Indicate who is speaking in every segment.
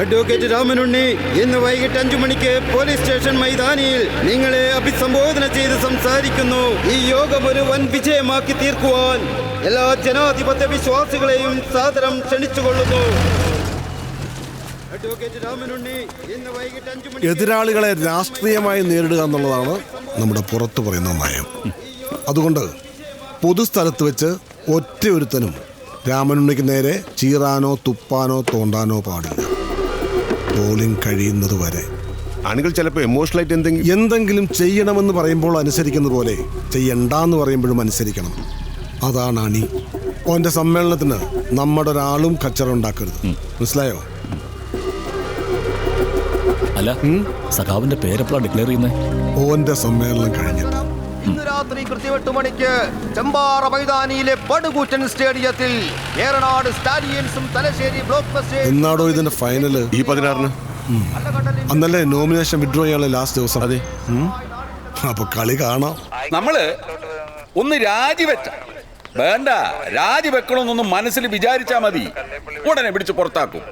Speaker 1: Advocate Ramanunni ഇന്ന് വൈകിട്ട് 5 മണിക്ക് പോലീസ് സ്റ്റേഷൻ മൈതാനിയിൽ നിങ്ങളെ അഭിസംബോധന ചെയ്ത് സംസാരിക്കുന്നു. ഈ യോഗം ഒരു വൻ വിജയമാക്കി തീർക്കുവാൻ എല്ലാ ജനാധിപത്യ വിശ്വാസികളെയും സാദരം ക്ഷണിച്ചുകൊള്ളുന്നു. അഡ്വക്കേറ്റ് രാമനുണ്ണി ഇന്ന് വൈകിട്ട് 5 മണിക്ക്
Speaker 2: എതിരാളികളെ രാഷ്ട്രീയമായി നേരിടുക എന്നുള്ളതാണ് നമ്മുടെ പുറത്തു പറയുന്ന നയം. അതുകൊണ്ട് പൊതുസ്ഥലത്ത് വെച്ച് ഒറ്റയൊരുത്തനും രാമനുണ്ണിക്ക് നേരെ ചീറാനോ തുപ്പാനോ തോണ്ടാനോ പാടില്ല. പോളിംഗ് കഴിയുന്നത് വരെ.
Speaker 3: ആളുകൾ ചിലപ്പോൾ എമോഷണലായിട്ട്
Speaker 2: എന്തെങ്കിലും ചെയ്യണമെന്ന് പറയുമ്പോൾ അനുസരിക്കുന്ന പോലെ ചെയ്യണ്ടെന്ന് പറയുമ്പോഴും അനുസരിക്കണം. അതാണ് അണി. ഓന്റെ സമ്മേളനത്തിന് നമ്മുടെ ഒരാളും കച്ചറ ഉണ്ടാക്കരുത്. മനസ്സിലായോ?
Speaker 4: അല്ല, സഖാവിന്റെ പേരെപ്പോഴാണ് ഡിക്ലെയർ ചെയ്യുന്നത്?
Speaker 2: ഓന്റെ സമ്മേളനം കഴിഞ്ഞിട്ട്.
Speaker 5: ഇന്ന് രാത്രി കൃത്യം 8 മണിക്ക് ചെമ്പാറ മൈതാനിയിലെ പടുകൂറ്റൻ സ്റ്റേഡിയത്തിൽ ഏറനാട് സ്റ്റാലിയൻസും തലശ്ശേരി ബ്ലോക്ക് ബസ്.
Speaker 2: എന്നാടോ ഇതിന്റെ ഫൈനല്?
Speaker 3: ഈ 16-ന്.
Speaker 2: അന്നല്ലേ നോമിനേഷൻ വിഡ്രോ ചെയ്യാനുള്ള ലാസ്റ്റ് ദിവസം.
Speaker 3: അതെ.
Speaker 2: അപ്പൊ കളി കാണാം.
Speaker 6: നമ്മള് ഒന്ന് രാജിവെച്ച വേണ്ട, രാജിവെക്കണമെന്നൊന്നും മനസ്സിൽ വിചാരിച്ചാ മതി, ഉടനെ പിടിച്ച് പുറത്താക്കും.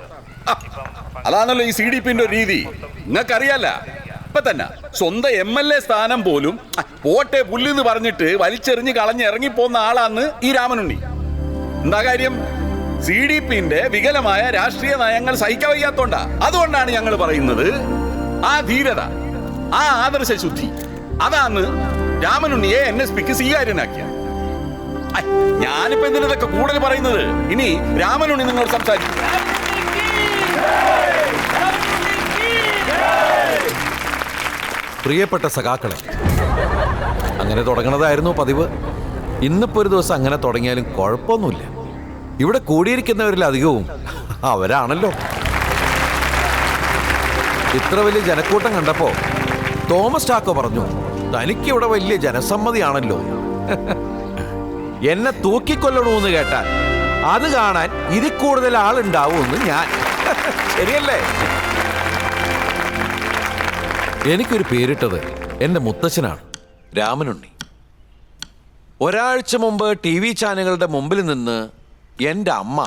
Speaker 6: അതാണല്ലോ ഈ CDPന്റെ രീതി. നിങ്ങൾക്കറിയാല, ഇപ്പൊ തന്നെ സ്വന്തം MLA സ്ഥാനം പോലും പോട്ടെ പുല്ലെന്ന് പറഞ്ഞിട്ട് വലിച്ചെറിഞ്ഞ് കളഞ്ഞിറങ്ങിപ്പോന്ന ആളാണ് ഈ രാമനുണ്ണി. എന്താ കാര്യം? CDPന്റെ വികലമായ രാഷ്ട്രീയ നയങ്ങൾ സഹിക്കാൻ വയ്യാത്തോണ്ടാ. അതുകൊണ്ടാണ് ഞങ്ങൾ പറയുന്നത്, ആ ധീരത, ആ ആദർശശുദ്ധി, അതാണ് രാമനുണ്ണിയെ NSPക്ക് സ്വീകാര്യനാക്കിയ. ഞാനിപ്പോ എന്തിനൊക്കെ കൂടുതൽ പറയുന്നത്? ഇനി രാമനുണ്ണി നിങ്ങൾ സംസാരിക്കും.
Speaker 7: പ്രിയപ്പെട്ട സഖാക്കളെ, അങ്ങനെ തുടങ്ങണതായിരുന്നു പതിവ്. ഇന്നിപ്പോ ഒരു ദിവസം അങ്ങനെ തുടങ്ങിയാലും കുഴപ്പമൊന്നുമില്ല. ഇവിടെ കൂടിയിരിക്കുന്നവരിലധികവും അവരാണല്ലോ. ഇത്ര വലിയ ജനക്കൂട്ടം കണ്ടപ്പോ തോമസ് ചാക്കോ പറഞ്ഞു, തനിക്കിവിടെ വലിയ ജനസമ്മതിയാണല്ലോ. എന്നെ തൂക്കിക്കൊല്ലണമെന്ന് കേട്ടാൽ അത് കാണാൻ ഇതിൽ കൂടുതൽ ആളുണ്ടാവുമെന്ന് ഞാൻ. ശരിയല്ലേ? എനിക്കൊരു പേരിട്ടത് എൻ്റെ മുത്തച്ഛനാണ്, രാമനുണ്ണി. ഒരാഴ്ച മുമ്പ് TV ചാനലുകളുടെ മുമ്പിൽ നിന്ന് എൻ്റെ അമ്മ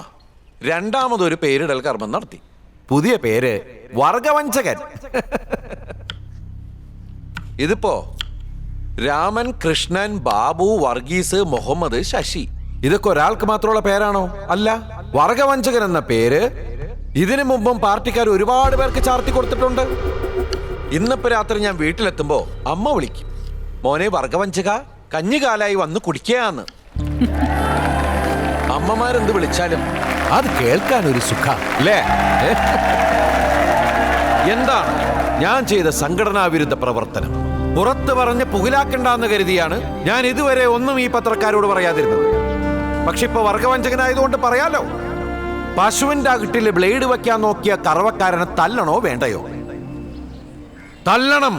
Speaker 7: രണ്ടാമതൊരു പേരിടൽ കർമ്മം നടത്തി. പുതിയ പേര് വർഗവഞ്ചകൻ. ഇതിപ്പോ രാമൻ, കൃഷ്ണൻ, ബാബു, വർഗീസ്, മുഹമ്മദ്, ശശി, ഇതൊക്കെ ഒരാൾക്ക് മാത്രമുള്ള പേരാണോ? അല്ല. വർഗവഞ്ചകൻ എന്ന പേര് ഇതിനു മുമ്പും പാർട്ടിക്കാർ ഒരുപാട് പേർക്ക് ചാർത്തി കൊടുത്തിട്ടുണ്ട്. ഇന്നിപ്പോ രാത്രി ഞാൻ വീട്ടിലെത്തുമ്പോ അമ്മ വിളിക്കും, മോനെ വർഗവഞ്ചക, കഞ്ഞികാലായി വന്ന് കുടിക്കാന്ന്. അമ്മമാരെന്ത് വിളിച്ചാലും അത് കേൾക്കാൻ ഒരു സുഖ അല്ലേ? എന്താണ് ഞാൻ ചെയ്ത സംഘടനാ വിരുദ്ധ പ്രവർത്തനം? പുറത്ത് പറഞ്ഞ് പുകിലാക്കണ്ടെന്ന് കരുതിയാണ് ഞാൻ ഇതുവരെ ഒന്നും ഈ പത്രക്കാരോട് പറയാതിരുന്നത്. പക്ഷെ ഇപ്പൊ വർഗവഞ്ചകനായതുകൊണ്ട് പറയാലോ. പശുവിന്റെ അകിട്ടില് ബ്ലേഡ് വെക്കാൻ നോക്കിയ കറവക്കാരനെ തല്ലണോ വേണ്ടയോ? തല്ലണം,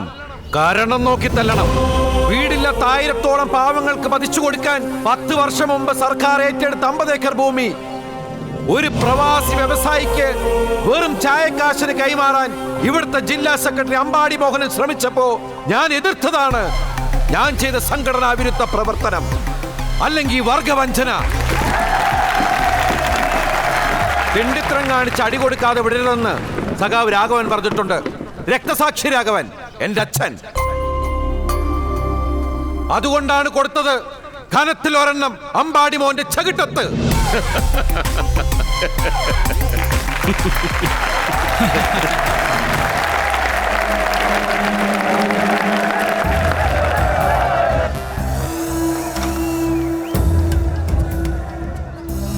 Speaker 7: കാരണം നോക്കി തല്ലണം. വീടില്ലാത്ത 1000-ഓളം പാവങ്ങൾക്ക് പതിച്ചു കൊടുക്കാൻ 10 വർഷം മുമ്പ് സർക്കാർ ഏറ്റെടുത്ത 50 ഏക്കർ ഭൂമി ഒരു പ്രവാസി വ്യവസായിക്ക് വെറും ചായക്കാശിന് കൈമാറാൻ ഇവിടുത്തെ ജില്ലാ സെക്രട്ടറി അമ്പാടി മോഹനൻ ശ്രമിച്ചപ്പോ ഞാൻ എതിർത്തതാണ്. ഞാൻ ചെയ്ത സംഘടനാ വിരുദ്ധ പ്രവർത്തനം, അല്ലെങ്കിൽ വർഗവഞ്ചന. തിണ്ടിത്രം കാണിച്ച് അടി കൊടുക്കാതെ വിടരുതെന്ന് സഖാവ് രാഘവൻ പറഞ്ഞിട്ടുണ്ട്. രക്തസാക്ഷി രാഘവൻ, എന്റെ അച്ഛൻ. അതുകൊണ്ടാണ് കൊടുത്തത് ഖനത്തിൽ ഒരെണ്ണം അമ്പാടി മോന്റെ ചകിട്ടത്ത്.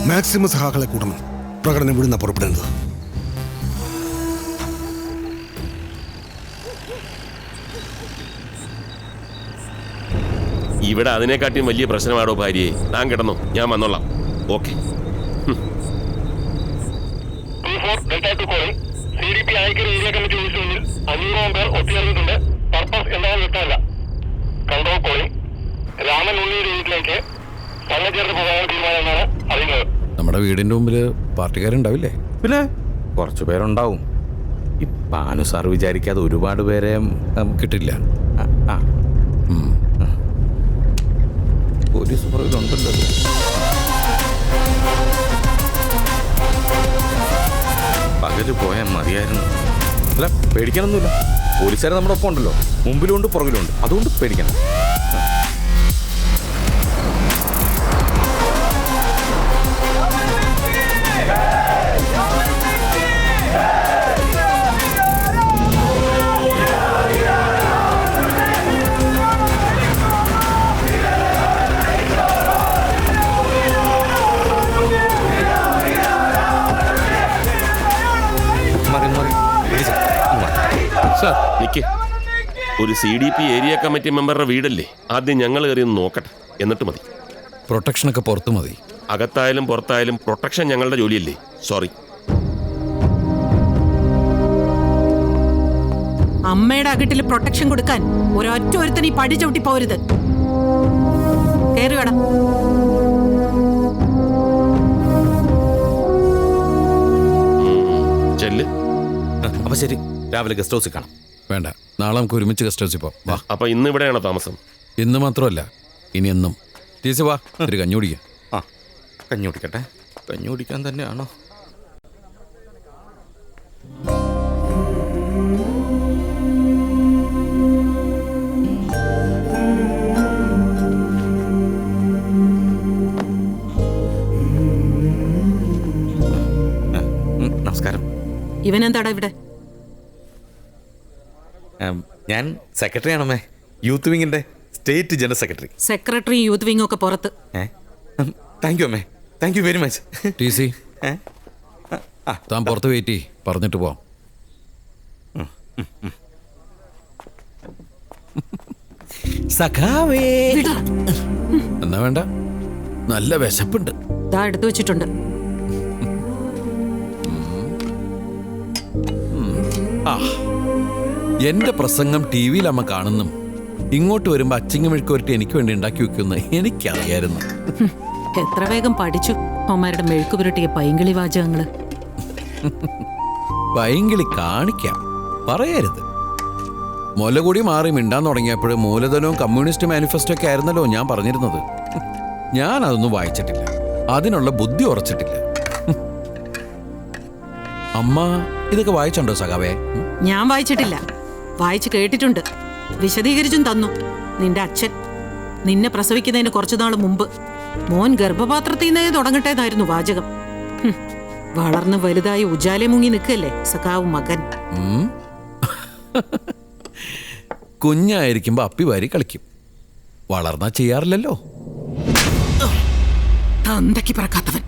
Speaker 2: മാക്സിമം സഹാക്കളെ കൂടണം. പ്രകടനം ഇവിടുന്ന പുറപ്പെടേണ്ടത്.
Speaker 8: ഇവിടെ അതിനെക്കാട്ടിയും വലിയ പ്രശ്നമാണോ ഭാര്യയെ? താൻ കിടന്നോ, ഞാൻ വന്നോളാം. Okay.
Speaker 9: CDP Ayikkara area committee ഓഫീസിൽ 500 പേർ ഒത്തുചേർന്നിട്ടുണ്ട്. പർപ്പസ് എന്താണെന്ന് വ്യക്തമല്ല. കൺട്രോൾ കോളിംഗ് രാമനുണ്ണിയുടെ വീട്ടിലേക്ക് പങ്കുചേർന്ന് പോകാൻ തീരുമാനമാണ് അറിയുന്നത്.
Speaker 7: നമ്മുടെ വീടിന്റെ മുമ്പില് പാർട്ടിക്കാരുണ്ടാവില്ലേ?
Speaker 10: പിന്നെ കുറച്ചു പേരുണ്ടാവും. ഈ പാനു സാർ വിചാരിക്കാതെ ഒരുപാട് പേരെ
Speaker 7: കിട്ടില്ല.
Speaker 10: പോലീസ് പുറകിലുണ്ടല്ലോ. പകല് പോയാൽ മതിയായിരുന്നു. അല്ല, പേടിക്കാനൊന്നുമില്ല. പോലീസുകാർ നമ്മുടെ ഒപ്പം ഉണ്ടല്ലോ, മുമ്പിലുണ്ട് പുറകിലുണ്ട്, അതുകൊണ്ട് പേടിക്കണം.
Speaker 8: നിക്ക്. ഒരു CDP ഏരിയ കമ്മിറ്റി മെമ്പറുടെ വീടല്ലേ, ആദ്യം ഞങ്ങൾ കയറി ഒന്ന് നോക്കട്ടെ, എന്നിട്ട് മതി.
Speaker 4: പ്രൊട്ടക്ഷനൊക്കെ പുറത്ത് മതി.
Speaker 8: അകത്തായാലും പുറത്തായാലും പ്രൊട്ടക്ഷൻ ഞങ്ങളുടെ ജോലിയല്ലേ. സോറി.
Speaker 11: അമ്മയുടെ അകട്ടിൽ പ്രൊട്ടക്ഷൻ കൊടുക്കാൻ ഒരൊറ്റ ഒരുത്തൻ ഈ പടി ചവിട്ടി പോരുത്. കേറുകട.
Speaker 8: ചെല്ല്.
Speaker 10: അപ്പൊ ശരി, രാവിലെ ഗസ്റ്റ് ഹൗസിൽ കാണാം.
Speaker 4: വേണ്ട, നാളെ നമുക്ക് ഒരുമിച്ച് ഗസ്റ്റ് ഹൗസിൽ പോവാം. വാ.
Speaker 8: അപ്പൊ ഇന്ന് ഇവിടെയാണോ താമസം?
Speaker 4: ഇന്ന് മാത്രമല്ല, ഇനി എന്നും. ടീച്ചർ വാ, ഒരു കഞ്ഞി കുടിക്കാം.
Speaker 10: ആ, കഞ്ഞി കുടിക്കട്ടെ. കഞ്ഞി കുടിക്കാൻ തന്നെയാണോ? നമസ്കാരം.
Speaker 11: ഇവനെന്താടാ ഇവിടെ?
Speaker 10: ഞാൻ സെക്രട്ടറി ആണമ്മേ, യൂത്ത് വിങ്ങിന്റെ state general secretary.
Speaker 11: Secretary youth wing ഒക്കെ പുറത്ത്.
Speaker 10: താങ്ക് യു അമ്മേ, thank you very much.
Speaker 4: TC, താൻ പുറത്ത് വെയിറ്റ് ചെയ്യ്, പറഞ്ഞിട്ട് പോവാം.
Speaker 10: സഖാവേ.
Speaker 4: എന്നാ വേണ്ട, നല്ല വിശപ്പുണ്ട്.
Speaker 11: ദാ എടുത്തു വെച്ചിട്ടുണ്ട്.
Speaker 4: എന്റെ പ്രസംഗം TV-യിൽ അമ്മ കാണുന്നും ഇങ്ങോട്ട് വരുമ്പോ അച്ചിങ്ങമെഴുക്കുവരട്ടി എനിക്ക് വേണ്ടി ഉണ്ടാക്കി വെക്കുന്ന എനിക്കറിയായിരുന്നു.
Speaker 11: എത്ര വേഗം പഠിച്ചു അമ്മമാരുടെ മെഴുക്ക് പുരട്ടിയ പൈങ്കിളി വാചകങ്ങള്.
Speaker 4: പൈങ്കിളി കാണിക്കാം, പറയരുത്. മുലകൂടി മാറി മിണ്ടാൻ തുടങ്ങിയപ്പോൾ മൂലധനവും കമ്മ്യൂണിസ്റ്റ് മാനിഫെസ്റ്റോ ഒക്കെ ആയിരുന്നല്ലോ ഞാൻ പറഞ്ഞിരുന്നത്. ഞാൻ അതൊന്നും വായിച്ചിട്ടില്ല, അതിനുള്ള ബുദ്ധി ഉറച്ചിട്ടില്ല. അമ്മ ഇതൊക്കെ വായിച്ചുണ്ടോ സഖാവേ?
Speaker 11: ഞാൻ വായിച്ചിട്ടില്ല, വായിച്ചു കേട്ടിട്ടുണ്ട്. വിശദീകരിച്ചും തന്നു നിന്റെ അച്ഛൻ. നിന്നെ പ്രസവിക്കുന്നതിന് കുറച്ചു നാൾ മുമ്പ് മോൻ ഗർഭപാത്രത്തിൽ നിന്നേ തുടങ്ങട്ടെ എന്നായിരുന്നു വാചകം. വളർന്ന് വലുതായി ഉജാലെ മുങ്ങി നിൽക്കല്ലേ സഖാവ് മകൻ.
Speaker 4: കുഞ്ഞായിരിക്കുമ്പോ അപ്പി വാരി കളിക്കും, വളർന്നാ ചെയ്യാറില്ലല്ലോ.
Speaker 11: തന്തയ്ക്ക് പറക്കാത്തവൻ.